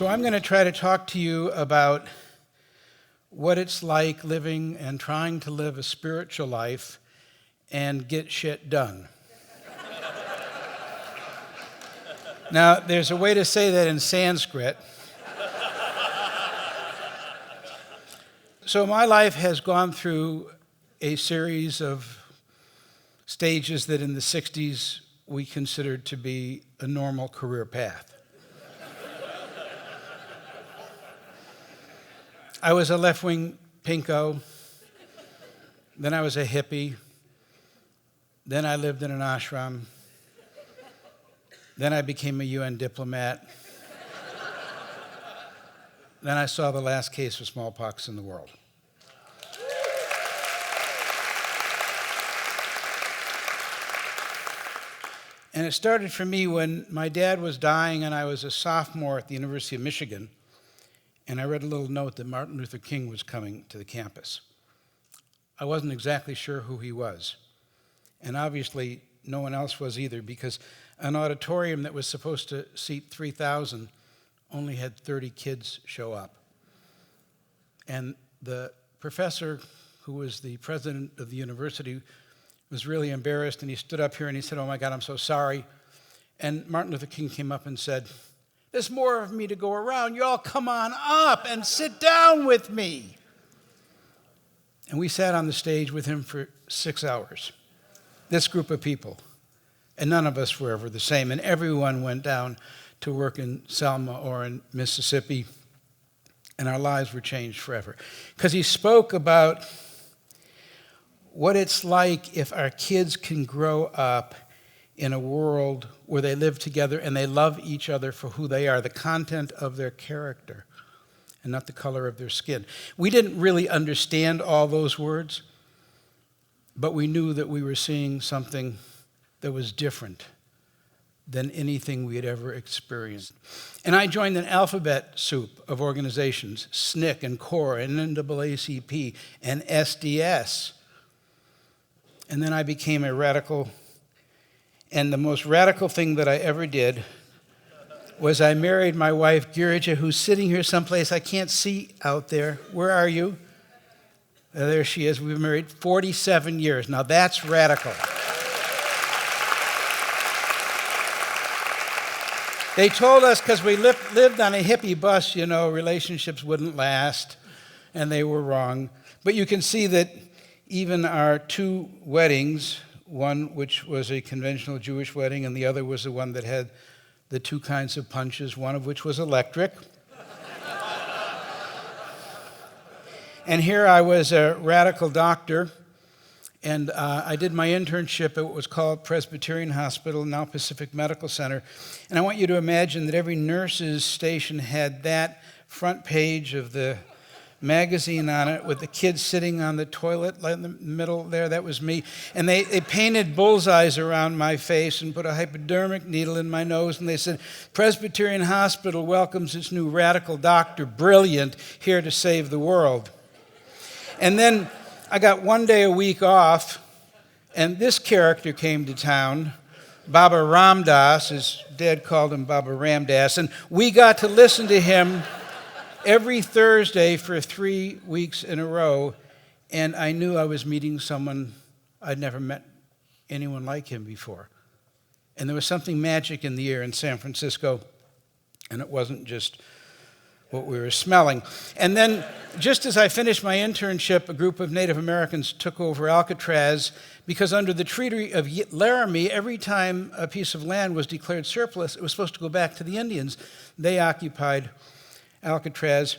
So I'm going to try to talk to you about what it's like living and trying to live a spiritual life and get shit done. Now, there's a way to say that in Sanskrit. So my life has gone through a series of stages that in the 60s we considered to be a normal career path. I was a left-wing pinko, then I was a hippie, then I lived in an ashram, then I became a UN diplomat, then I saw the last case of smallpox in the world. And it started for me when my dad was dying and I was a sophomore at the University of Michigan, and I read a little note that Martin Luther King was coming to the campus. I wasn't exactly sure who he was, and obviously no one else was either, because an auditorium that was supposed to seat 3,000 only had 30 kids show up. And the professor, who was the president of the university, was really embarrassed, and he stood up here and he said, "Oh my God, I'm so sorry." And Martin Luther King came up and said, "There's more of me to go around. You all come on up and sit down with me." And we sat on the stage with him for 6 hours, this group of people. And none of us were ever the same. And everyone went down to work in Selma or in Mississippi, and our lives were changed forever. Because he spoke about what it's like if our kids can grow up in a world where they live together and they love each other for who they are, the content of their character, and not the color of their skin. We didn't really understand all those words, but we knew that we were seeing something that was different than anything we had ever experienced. And I joined an alphabet soup of organizations, SNCC and CORE and NAACP and SDS. And then I became a radical. And the most radical thing that I ever did was I married my wife, Girija, who's sitting here someplace I can't see out there. Where are you? There she is. We've been married 47 years. Now that's radical. They told us, because we lived on a hippie bus, relationships wouldn't last, and they were wrong. But you can see that even our two weddings, one which was a conventional Jewish wedding and the other was the one that had the two kinds of punches, one of which was electric. And here I was a radical doctor, and I did my internship at what was called Presbyterian Hospital, now Pacific Medical Center. And I want you to imagine that every nurse's station had that front page of the magazine on it with the kids sitting on the toilet in the middle there. That was me. And they painted bullseyes around my face and put a hypodermic needle in my nose, and they said, "Presbyterian Hospital welcomes its new radical doctor, brilliant, here to save the world." And then I got one day a week off, and this character came to town, Baba Ramdas. His dad called him Baba Ramdas, and we got to listen to him every Thursday for 3 weeks in a row, and I knew I was meeting someone. I'd never met anyone like him before. And there was something magic in the air in San Francisco, and it wasn't just what we were smelling. And then, just as I finished my internship, a group of Native Americans took over Alcatraz, because under the Treaty of Laramie, every time a piece of land was declared surplus, it was supposed to go back to the Indians. They occupied Alcatraz,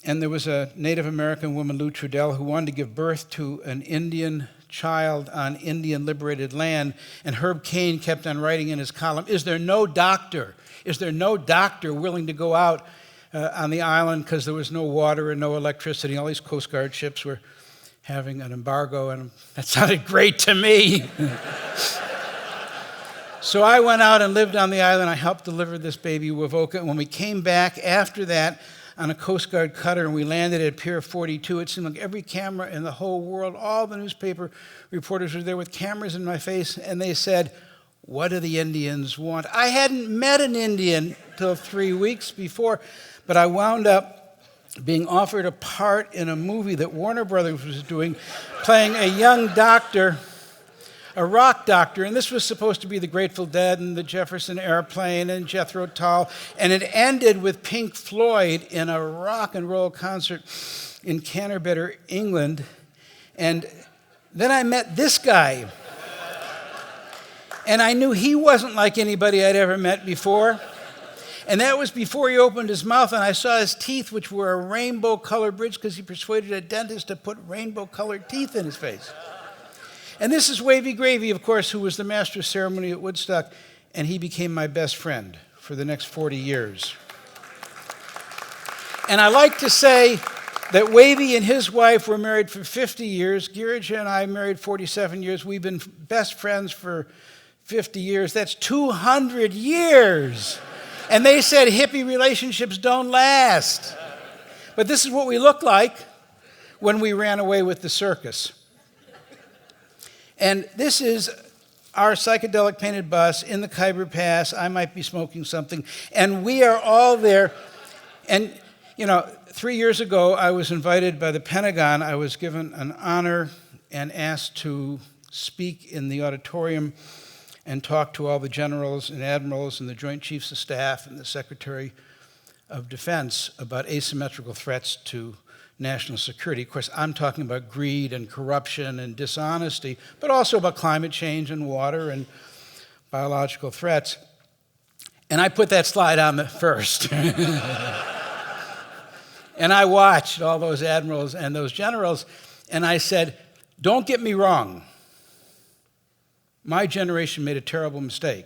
and there was a Native American woman, Lou Trudell, who wanted to give birth to an Indian child on Indian liberated land, and Herb Cain kept on writing in his column, "Is there no doctor? Is there no doctor willing to go out on the island?" Because there was no water and no electricity. All these Coast Guard ships were having an embargo, and that sounded great to me. So I went out and lived on the island. I helped deliver this baby, Wavoka. And when we came back after that on a Coast Guard cutter and we landed at Pier 42, it seemed like every camera in the whole world, all the newspaper reporters were there with cameras in my face, and they said, What do the Indians want? I hadn't met an Indian till 3 weeks before, but I wound up being offered a part in a movie that Warner Brothers was doing, playing a young doctor, a rock doctor, and this was supposed to be the Grateful Dead and the Jefferson Airplane and Jethro Tull, and it ended with Pink Floyd in a rock and roll concert in Canterbury, England, and then I met this guy, and I knew he wasn't like anybody I'd ever met before, and that was before he opened his mouth, and I saw his teeth, which were a rainbow-colored bridge because he persuaded a dentist to put rainbow-colored teeth in his face. And this is Wavy Gravy, of course, who was the master of ceremony at Woodstock, and he became my best friend for the next 40 years. And I like to say that Wavy and his wife were married for 50 years. Girija and I married 47 years. We've been best friends for 50 years. That's 200 years. And they said hippie relationships don't last. But this is what we looked like when we ran away with the circus. And this is our psychedelic painted bus in the Khyber Pass. I might be smoking something. And we are all there. And, 3 years ago, I was invited by the Pentagon. I was given an honor and asked to speak in the auditorium and talk to all the generals and admirals and the Joint Chiefs of Staff and the Secretary of Defense about asymmetrical threats to national security. Of course, I'm talking about greed and corruption and dishonesty, but also about climate change and water and biological threats. And I put that slide on first. And I watched all those admirals and those generals, and I said, don't get me wrong. My generation made a terrible mistake.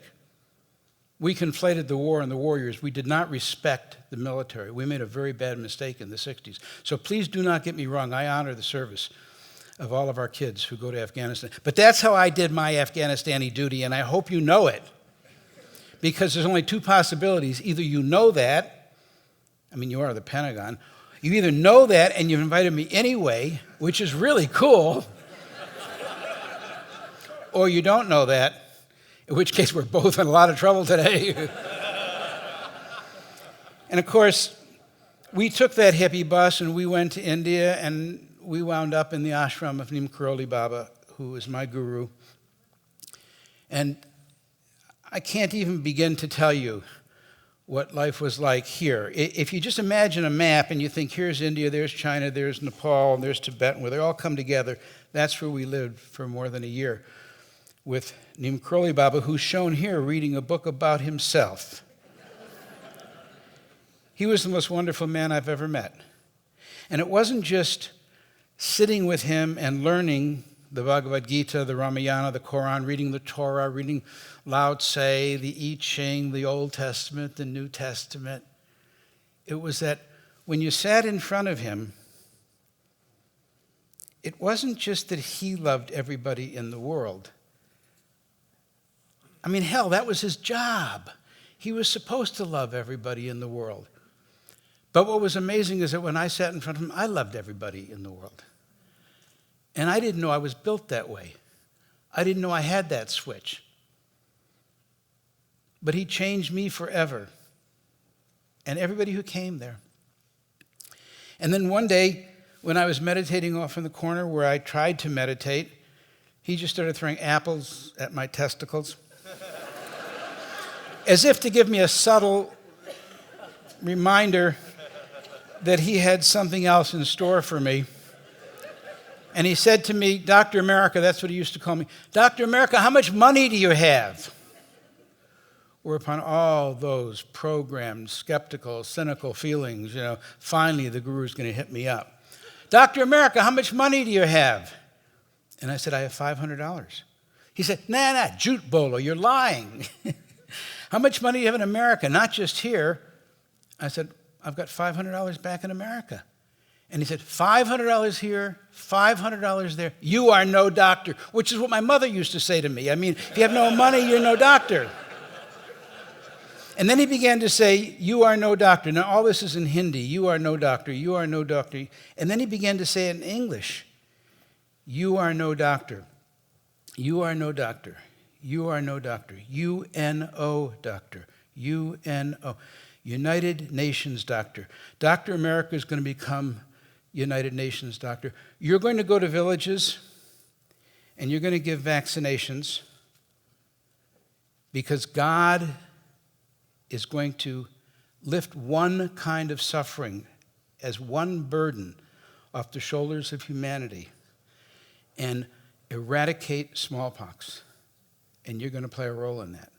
We conflated the war and the warriors. We did not respect the military. We made a very bad mistake in the 60s. So please do not get me wrong. I honor the service of all of our kids who go to Afghanistan. But that's how I did my Afghanistani duty, and I hope you know it. Because there's only two possibilities. Either you know that, you are the Pentagon. You either know that and you've invited me anyway, which is really cool, or you don't know that, in which case we're both in a lot of trouble today. And of course, we took that hippie bus and we went to India and we wound up in the ashram of Neem Karoli Baba, who is my guru. And I can't even begin to tell you what life was like here. If you just imagine a map and you think, here's India, there's China, there's Nepal, there's Tibet, where they all come together, that's where we lived for more than a year with Neem Karoli Baba, who's shown here reading a book about himself. He was the most wonderful man I've ever met. And it wasn't just sitting with him and learning the Bhagavad Gita, the Ramayana, the Quran, reading the Torah, reading Lao Tse, the I Ching, the Old Testament, the New Testament. It was that when you sat in front of him, it wasn't just that he loved everybody in the world. Hell, that was his job. He was supposed to love everybody in the world. But what was amazing is that when I sat in front of him, I loved everybody in the world. And I didn't know I was built that way. I didn't know I had that switch. But he changed me forever. And everybody who came there. And then one day, when I was meditating off in the corner where I tried to meditate, he just started throwing apples at my testicles. As if to give me a subtle reminder that he had something else in store for me. And he said to me, Dr. America, that's what he used to call me, Dr. America, how much money do you have? Whereupon all those programmed, skeptical, cynical feelings, finally the guru's going to hit me up. Dr. America, how much money do you have? And I said, I have $500. He said, nah, jute bolo, you're lying. How much money do you have in America? Not just here. I said, I've got $500 back in America. And he said, $500 here, $500 there. You are no doctor, which is what my mother used to say to me. If you have no money, you're no doctor. And then he began to say, you are no doctor. Now, all this is in Hindi. You are no doctor. You are no doctor. And then he began to say it in English. You are no doctor. You are no doctor. You are no doctor. UNO doctor. UNO. United Nations doctor. Dr. America is going to become United Nations doctor. You're going to go to villages and you're going to give vaccinations because God is going to lift one kind of suffering as one burden off the shoulders of humanity and eradicate smallpox. And you're going to play a role in that.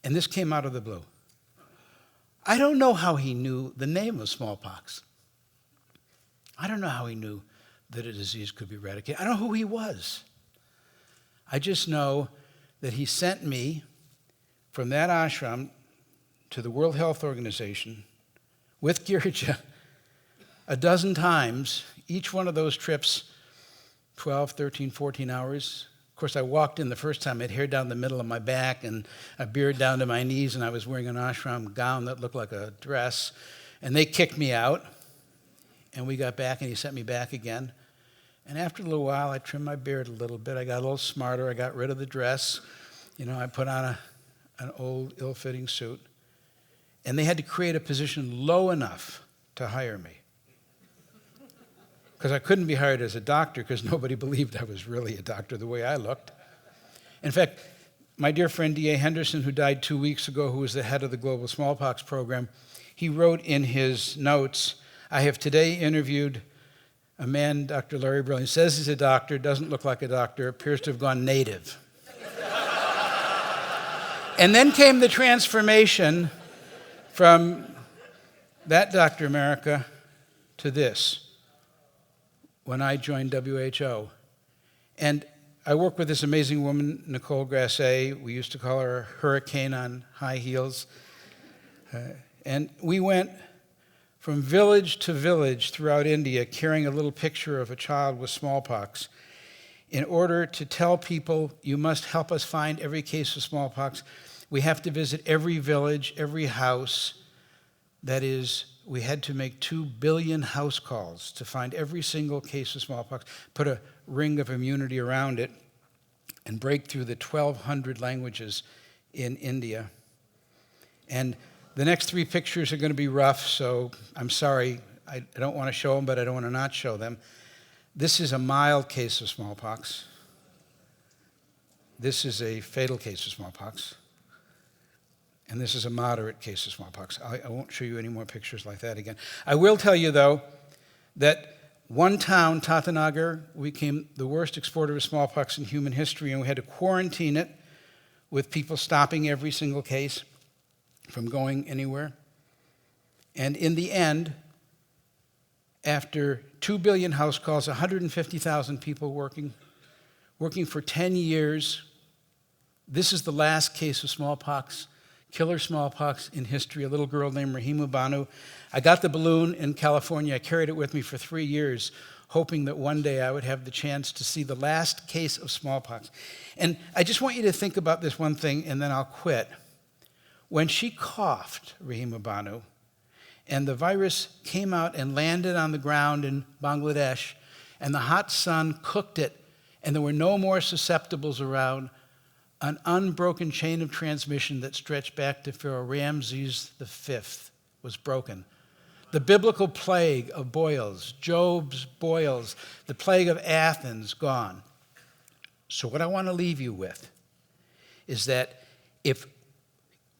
And this came out of the blue. I don't know how he knew the name of smallpox. I don't know how he knew that a disease could be eradicated. I don't know who he was. I just know that he sent me from that ashram to the World Health Organization with Girija a dozen times, each one of those trips, 12, 13, 14 hours. Of course, I walked in the first time, I had hair down the middle of my back and a beard down to my knees, and I was wearing an ashram gown that looked like a dress. And they kicked me out, and we got back, and he sent me back again. And after a little while, I trimmed my beard a little bit. I got a little smarter. I got rid of the dress. I put on an old, ill-fitting suit. And they had to create a position low enough to hire me. Because I couldn't be hired as a doctor because nobody believed I was really a doctor the way I looked. In fact, my dear friend D.A. Henderson, who died 2 weeks ago, who was the head of the global smallpox program, he wrote in his notes, I have today interviewed a man, Dr. Larry Brilliant, says he's a doctor, doesn't look like a doctor, appears to have gone native. And then came the transformation from that Dr. America to this, when I joined WHO. And I work with this amazing woman, Nicole Grasset. We used to call her Hurricane on high heels. And we went from village to village throughout India carrying a little picture of a child with smallpox in order to tell people, you must help us find every case of smallpox. We have to visit every village, every house. That is, we had to make 2 billion house calls to find every single case of smallpox, put a ring of immunity around it, and break through the 1,200 languages in India. And the next 3 pictures are going to be rough, so I'm sorry. I don't want to show them, but I don't want to not show them. This is a mild case of smallpox. This is a fatal case of smallpox. And this is a moderate case of smallpox. I won't show you any more pictures like that again. I will tell you, though, that one town, Tatanagar, became the worst exporter of smallpox in human history, and we had to quarantine it with people stopping every single case from going anywhere. And in the end, after 2 billion house calls, 150,000 people working for 10 years, this is the last case of smallpox, killer smallpox in history, a little girl named Rahima Banu. I got the balloon in California. I carried it with me for 3 years, hoping that one day I would have the chance to see the last case of smallpox. And I just want you to think about this one thing, and then I'll quit. When she coughed, Rahima Banu, and the virus came out and landed on the ground in Bangladesh, and the hot sun cooked it, and there were no more susceptibles around, an unbroken chain of transmission that stretched back to Pharaoh Ramses V was broken. The biblical plague of boils, Job's boils, the plague of Athens, gone. So what I want to leave you with is that if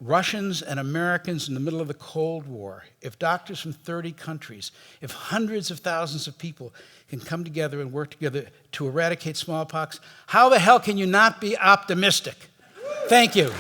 Russians and Americans in the middle of the Cold War, if doctors from 30 countries, if hundreds of thousands of people can come together and work together to eradicate smallpox, how the hell can you not be optimistic? Thank you.